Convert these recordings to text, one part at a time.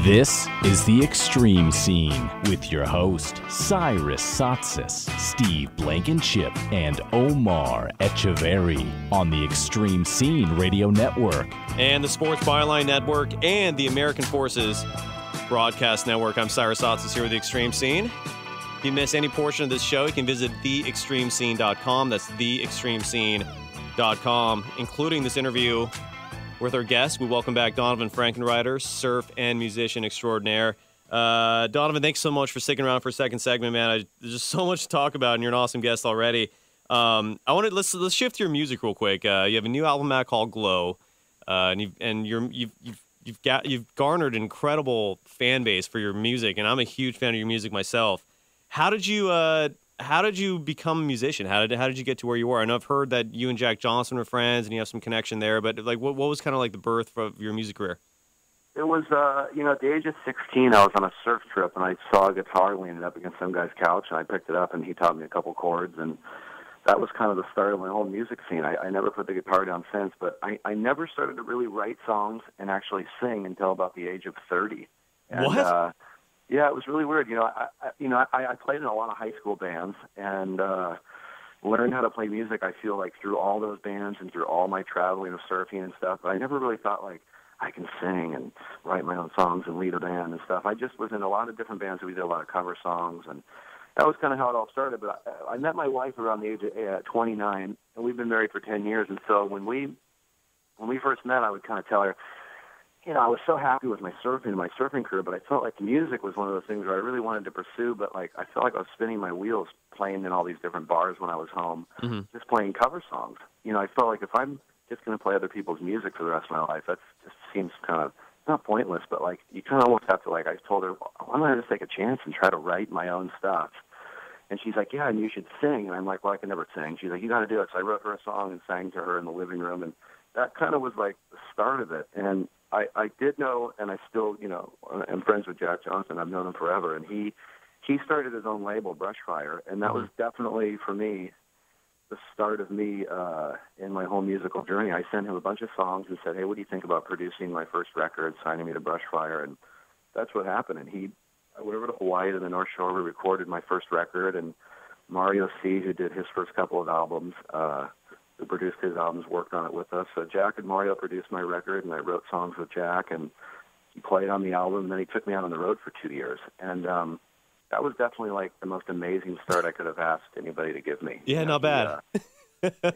This is The Extreme Scene with your host, Cyrus Saatsaz, Steve Blankenship, and Omar Echeverry on the Extreme Scene Radio Network. And the Sports Byline Network and the American Forces Broadcast Network. I'm Cyrus Saatsaz here with The Extreme Scene. If you miss any portion of this show, you can visit theextremescene.com. That's theextremescene.com, including this interview with our guest. We welcome back Donavon Frankenreiter, surf and musician extraordinaire. Donavon, thanks so much for sticking around for a second segment, man. There's just so much to talk about, and you're an awesome guest already. Let's shift to your music real quick. You have a new album out called Glow, and you've garnered an incredible fan base for your music, and I'm a huge fan of your music myself. How did you become a musician? How did you get to where you were? I know I've heard that you and Jack Johnson were friends and you have some connection there, but like what was kind of like the birth of your music career? It was, at the age of 16, I was on a surf trip and I saw a guitar leaning up against some guy's couch and I picked it up and he taught me a couple chords, and that was kind of the start of my whole music scene. I never put the guitar down since, but I never started to really write songs and actually sing until about the age of 30. And, what? Yeah, it was really weird. I played in a lot of high school bands and learned how to play music, I feel like, through all those bands and through all my traveling of surfing and stuff. But I never really thought, like, I can sing and write my own songs and lead a band and stuff. I just was in a lot of different bands. We did a lot of cover songs, and that was kind of how it all started. But I met my wife around the age of 29, and we've been married for 10 years. And so when we first met, I would kind of tell her, I was so happy with my surfing career, but I felt like music was one of those things where I really wanted to pursue, but like I felt like I was spinning my wheels playing in all these different bars when I was home, just playing cover songs. I felt like if I'm just going to play other people's music for the rest of my life, that just seems kind of, not pointless, but like you kind of almost have to, like, I told her, why don't I just take a chance and try to write my own stuff? And she's like, yeah, and you should sing. And I'm like, well, I can never sing. She's like, you got to do it. So I wrote her a song and sang to her in the living room, and that kind of was like the start of it. And I did know, and I still, am friends with Jack Johnson. I've known him forever, and he started his own label, Brushfire, and that was definitely, for me, the start of me in my whole musical journey. I sent him a bunch of songs and said, hey, what do you think about producing my first record, signing me to Brushfire? And that's what happened. And I went over to Hawaii to the North Shore. We recorded my first record, and Mario C., who did his first couple of albums, who produced his albums, worked on it with us. So Jack and Mario produced my record, and I wrote songs with Jack, and he played on the album, and then he took me out on the road for 2 years. And that was definitely like the most amazing start I could have asked anybody to give me. Yeah, not bad.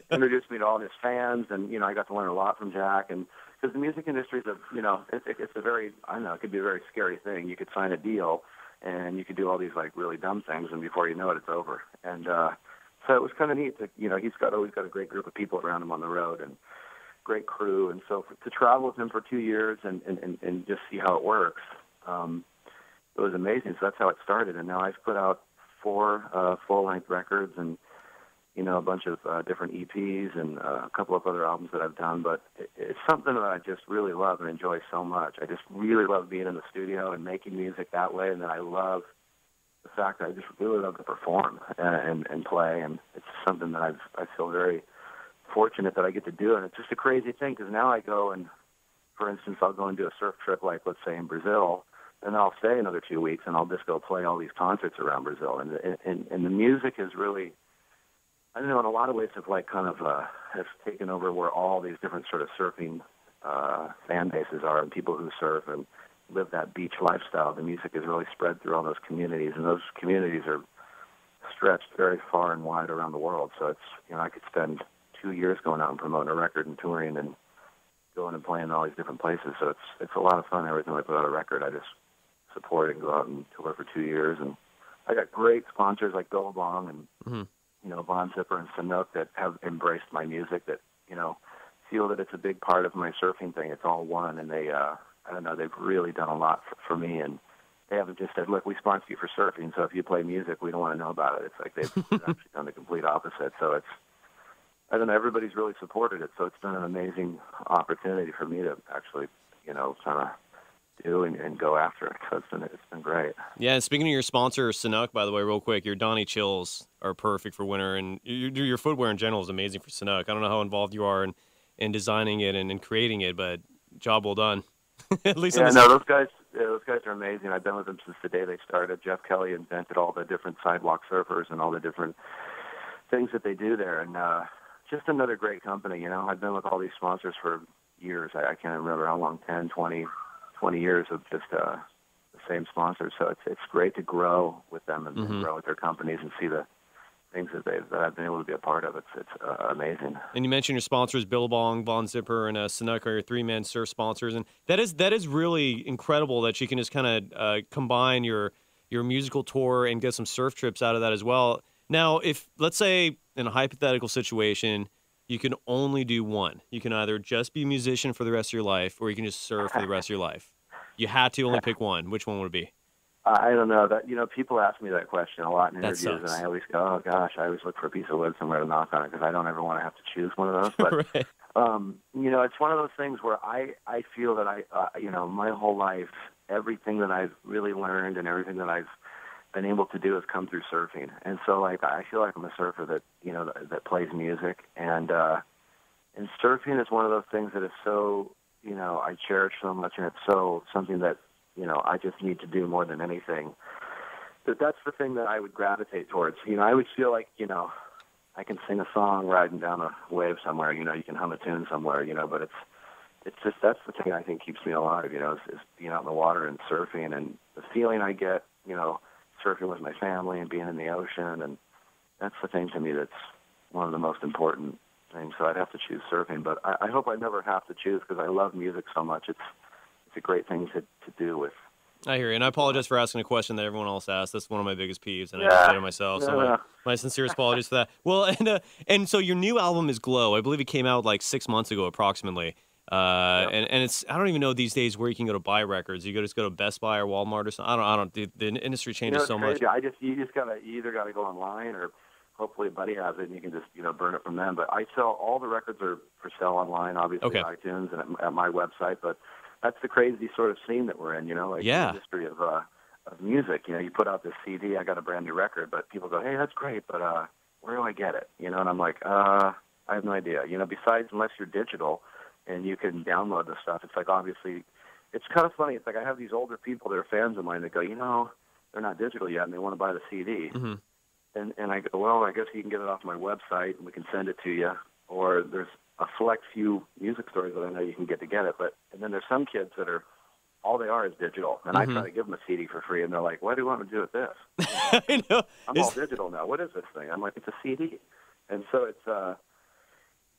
Introduced me to all his fans, and, I got to learn a lot from Jack. And because the music industry is it's a very, it could be a very scary thing. You could sign a deal, and you could do all these like really dumb things, and before you know it, it's over. And so it was kind of neat to, he's always got a great group of people around him on the road and great crew. And so to travel with him for 2 years and just see how it works, it was amazing. So that's how it started. And now I've put out 4 full-length records and, a bunch of different EPs and a couple of other albums that I've done. But it's something that I just really love and enjoy so much. I just really love being in the studio and making music that way. And then I love the fact that I just really love to perform and play, and it's something that I feel very fortunate that I get to do. And it's just a crazy thing because now I go and, for instance, I'll go and do a surf trip, like let's say in Brazil, and I'll stay another 2 weeks, and I'll just go play all these concerts around Brazil. And the music is really, I don't know, in a lot of ways have like kind of has taken over where all these different sort of surfing fan bases are, and people who surf and live that beach lifestyle. The music is really spread through all those communities, and those communities are stretched very far and wide around the world. So it's, I could spend 2 years going out and promoting a record and touring and going and playing in all these different places. So it's a lot of fun. Every time I put out a record, I just support and go out and tour for 2 years. And I got great sponsors like Billabong and, Von Zipper and Sanook that have embraced my music, that, feel that it's a big part of my surfing thing. It's all one, and they, I don't know, they've really done a lot for me, and they haven't just said, look, we sponsor you for surfing, so if you play music, we don't want to know about it. It's like they've actually done the complete opposite. So it's, I don't know, everybody's really supported it, so it's been an amazing opportunity for me to actually, kind of do and go after it. So it's been great. Yeah, and speaking of your sponsor, Sanook, by the way, real quick, your Donnie Chills are perfect for winter, and your footwear in general is amazing for Sanook. I don't know how involved you are in designing it and creating it, but job well done. At least those guys those guys are amazing. I've been with them since the day they started. Jeff Kelly invented all the different sidewalk surfers and all the different things that they do there, and just another great company. You know, I've been with all these sponsors for years. I can't remember how long, 10, 20 years of just the same sponsors. So it's great to grow with them and grow with their companies and see the things that I've been able to be a part of. It's amazing. And you mentioned your sponsors, Billabong, Von Zipper, and Sanuk are your three-man surf sponsors, and that is really incredible that you can just kind of combine your musical tour and get some surf trips out of that as well. Now, if let's say in a hypothetical situation, you can only do one. You can either just be a musician for the rest of your life, or you can just surf for the rest of your life. You had to only pick one. Which one would it be? I don't know. That people ask me that question a lot in interviews, sucks. and I always go, "Oh gosh," I always look for a piece of wood somewhere to knock on it because I don't ever want to have to choose one of those. But right. It's one of those things where I feel that my whole life, everything that I've really learned and everything that I've been able to do has come through surfing. And so, like, I feel like I'm a surfer that plays music, and surfing is one of those things that is so I cherish so much, and it's so something that I just need to do more than anything. That's the thing that I would gravitate towards. I would feel like, I can sing a song riding down a wave somewhere, you can hum a tune somewhere, but it's just, that's the thing I think keeps me alive, is being out in the water and surfing, and the feeling I get, surfing with my family and being in the ocean, and that's the thing to me that's one of the most important things. So I'd have to choose surfing, but I hope I never have to choose because I love music so much. It's a great thing to do with. I hear you, and I apologize for asking a question that everyone else asked. That's one of my biggest peeves, and I just did it myself. So my sincerest apologies for that. Well, and so your new album is Glow. I believe it came out like 6 months ago, approximately. And it's, I don't even know these days where you can go to buy records. You just go to Best Buy or Walmart or something. I don't. The industry changes so much. You either gotta go online, or hopefully a buddy has it and you can just burn it from them. But I sell all the records are for sale online, obviously iTunes and at my website. But that's the crazy sort of scene that we're in, the industry of music. You put out this CD, I got a brand new record, but people go, hey, that's great, but where do I get it? And I'm like, I have no idea. Besides, unless you're digital and you can download the stuff, it's like, obviously, it's kind of funny. It's like I have these older people that are fans of mine that go, they're not digital yet and they want to buy the CD. Mm-hmm. And I go, well, I guess you can get it off my website and we can send it to you, or there's a select few music stores that I know you can get it. And then there's some kids that are, all they are is digital. And I try to give them a CD for free, and they're like, what do you want me to do with this? I know. I'm all digital now. What is this thing? I'm like, it's a CD. And so it's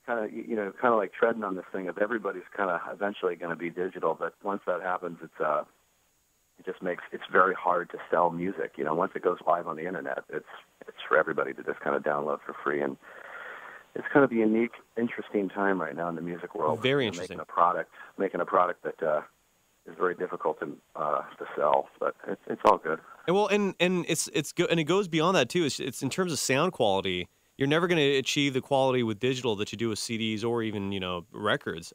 kind of like treading on this thing of everybody's kind of eventually going to be digital. But once that happens, it just makes it's very hard to sell music. Once it goes live on the internet, it's for everybody to just kind of download for free. And it's kind of a unique, interesting time right now in the music world. Very interesting. Making a product that is very difficult to sell, but it's all good. And it's good, and it goes beyond that too. It's in terms of sound quality. You're never going to achieve the quality with digital that you do with CDs or even records.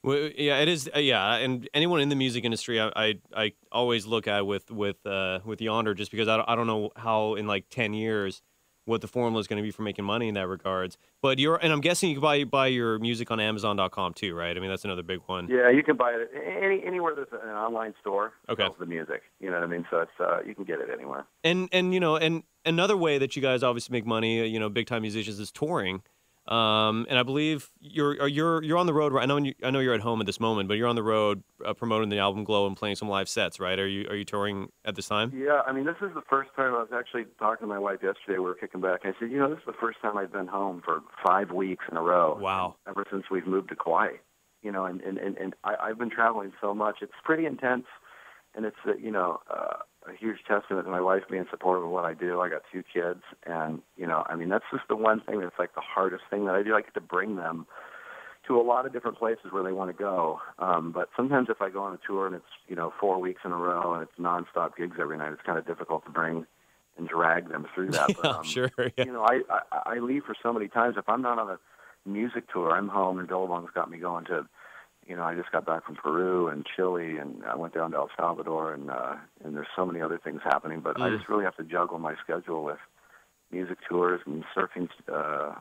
It is. And anyone in the music industry, I always look at with Yonder, just because I don't know how in like 10 years what the formula is going to be for making money in that regards. But and I'm guessing you can buy your music on Amazon.com too, right? I mean, that's another big one. Yeah, you can buy it anywhere there's an online store. Okay. Sells the music. You know what I mean? So it's you can get it anywhere. And another way that you guys obviously make money, big time musicians, is touring. And I believe you're on the road. I know you're at home at this moment, but you're on the road promoting the album Glow and playing some live sets, right? Are you touring at this time? Yeah, I mean, this is the first time. I was actually talking to my wife yesterday. We were kicking back. I said, this is the first time I've been home for 5 weeks in a row. Wow. Ever since we've moved to Kauai, and I've been traveling so much. It's pretty intense, and it's a huge testament to my wife being supportive of what I do. I got 2 kids, and that's just the one thing that's like the hardest thing that I do. I get to bring them to a lot of different places where they want to go. But sometimes if I go on a tour and it's 4 weeks in a row and it's nonstop gigs every night, it's kind of difficult to bring and drag them through that. But, sure. Yeah. I leave for so many times. If I'm not on a music tour, I'm home, and Billabong's got me going to. I just got back from Peru and Chile, and I went down to El Salvador, and there's so many other things happening. But I just really have to juggle my schedule with music tours and surfing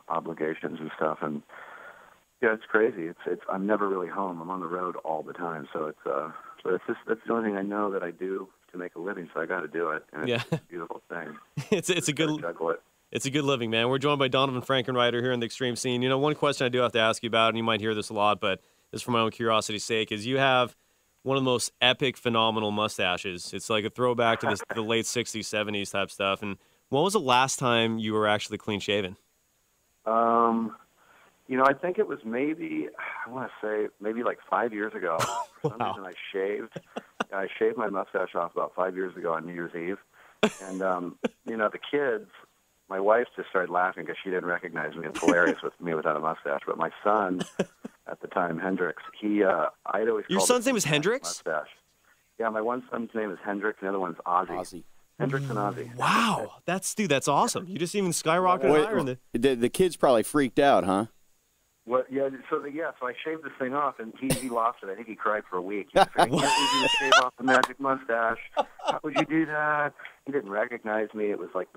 obligations and stuff. And yeah, it's crazy. I'm never really home. I'm on the road all the time, so but that's the only thing I know that I do to make a living, so I got to do it. And it's a beautiful thing. It's a good juggle it. It's a good living, man. We're joined by Donavon Frankenreiter here in the Extreme Scene. You know, one question I do have to ask you about, and you might hear this a lot, but just for my own curiosity's sake, is you have one of the most epic, phenomenal mustaches. It's like a throwback to the late 60s, 70s type stuff. And when was the last time you were actually clean shaven? I think it was maybe like 5 years ago. For some reason I shaved my mustache off about 5 years ago on New Year's Eve. And, the kids, my wife just started laughing because she didn't recognize me. It's hilarious with me without a mustache. But my son, at the time, Hendrix, I'd always Your son's name is Hendrix? Mustache. Yeah, my one son's name is Hendrix, and the other one's Ozzy. Hendrix and Ozzy. Wow. That's awesome. You just even skyrocketed higher. The kid's probably freaked out, huh? Well, yeah, so I shaved this thing off, and he lost it. I think he cried for a week. He was like, I can't believe you shave off the magic mustache. How would you do that? He didn't recognize me. It was like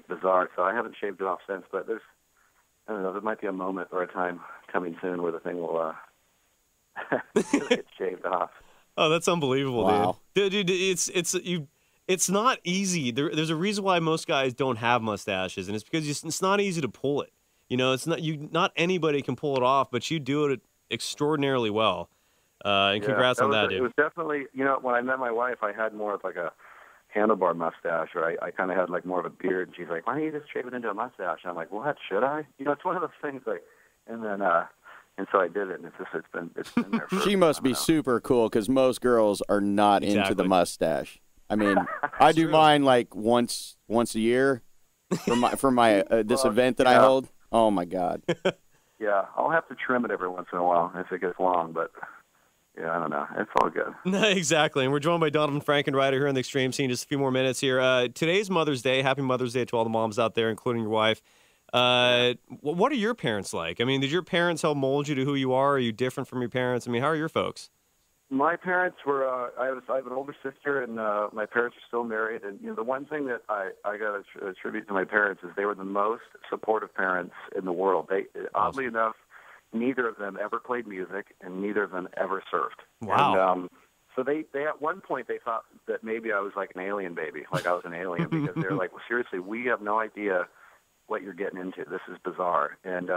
bizarre. So I haven't shaved it off since. But I don't know. There might be a moment or a time coming soon where the thing will get shaved off. Oh, that's unbelievable, wow. Dude, it's not easy. There's a reason why most guys don't have mustaches, and it's because it's not easy to pull it. Not anybody can pull it off, but you do it extraordinarily well. And congrats on that, dude. It was definitely, when I met my wife, I had more of like a handlebar mustache, or I kind of had like more of a beard. And she's like, "Why don't you just shave it into a mustache?" And I'm like, "What? Should I?" It's one of those things. And so I did it, and it's been there. She must be super cool because most girls are not into the mustache. I mean, I do mine like once a year for my this event that I hold. Oh, my God. Yeah, I'll have to trim it every once in a while if it gets long, but, I don't know. It's all good. Exactly, and we're joined by Donavon Frankenreiter here on the Extreme Scene. Just a few more minutes here. Today's Mother's Day. Happy Mother's Day to all the moms out there, including your wife. What are your parents like? I mean, did your parents help mold you to who you are? Are you different from your parents? I mean, how are your folks? My parents were, I have an older sister, and my parents are still married. And, the one thing that I got to attribute to my parents is they were the most supportive parents in the world. Oddly enough, neither of them ever played music, and neither of them ever surfed. Wow. And, so they at one point, they thought that maybe I was like an alien baby, like I was an alien, because they're like, well, seriously, we have no idea what you're getting into. This is bizarre. And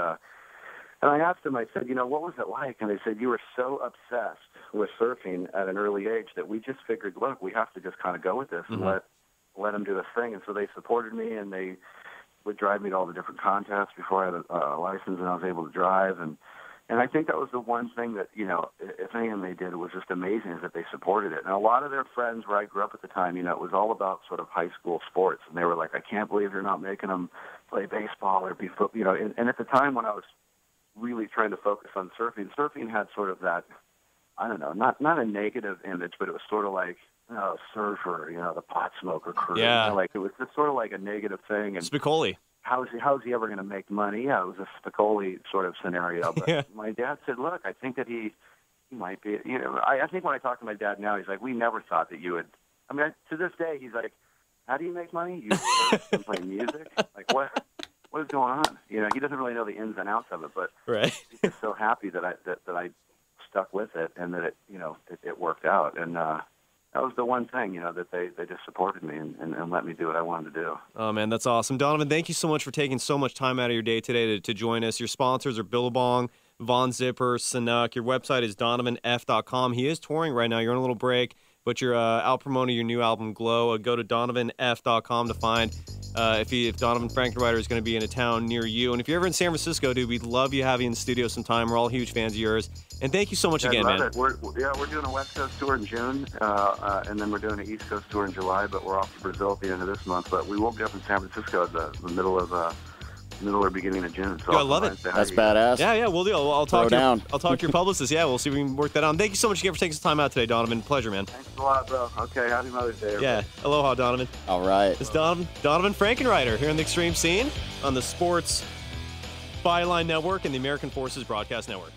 I asked them, I said, what was it like? And they said, you were so obsessed with surfing at an early age that we just figured, look, we have to just kind of go with this and let them do this thing. And so they supported me, and they would drive me to all the different contests before I had a license and I was able to drive. And I think that was the one thing that, if anything they did was just amazing, is that they supported it. And a lot of their friends where I grew up at the time, it was all about sort of high school sports. And they were like, I can't believe you're not making them play baseball or be football, And at the time when I was really trying to focus on surfing had sort of that, I don't know, not a negative image, but it was sort of like, surfer, the pot smoker crew. Yeah. It was just sort of like a negative thing. And Spicoli. How's he ever going to make money? Yeah, it was a Spicoli sort of scenario. But my dad said, look, I think that he might be, I think when I talk to my dad now, he's like, we never thought that you would, to this day, he's like, how do you make money? You surf and play music? Like, what is going on? He doesn't really know the ins and outs of it, but he's just so happy that I stuck with it, and that it worked out. And that was the one thing, that they just supported me and let me do what I wanted to do. Oh, man, that's awesome. Donavon, thank you so much for taking so much time out of your day today to join us. Your sponsors are Billabong, Von Zipper, Sanuk. Your website is donavonf.com. He is touring right now. You're on a little break, but you're out promoting your new album, Glow. Go to donavonf.com to find if Donavon Frankenreiter is going to be in a town near you. And if you're ever in San Francisco, dude, we'd love you having you in the studio sometime. We're all huge fans of yours. And thank you so much again, man. We're doing a West Coast tour in June, and then we're doing an East Coast tour in July, but we're off to Brazil at the end of this month. But we will be up in San Francisco at the middle or beginning of June. So I love it. That's badass. Yeah, we'll do. I'll talk to your publicist. Yeah, we'll see if we can work that out. Thank you so much again for taking some time out today, Donavon. Pleasure, man. Thanks a lot, bro. Okay, happy Mother's Day, everybody. Yeah, aloha, Donavon. All right. It's Donavon Frankenreiter here on the Extreme Scene on the Sports Byline Network and the American Forces Broadcast Network.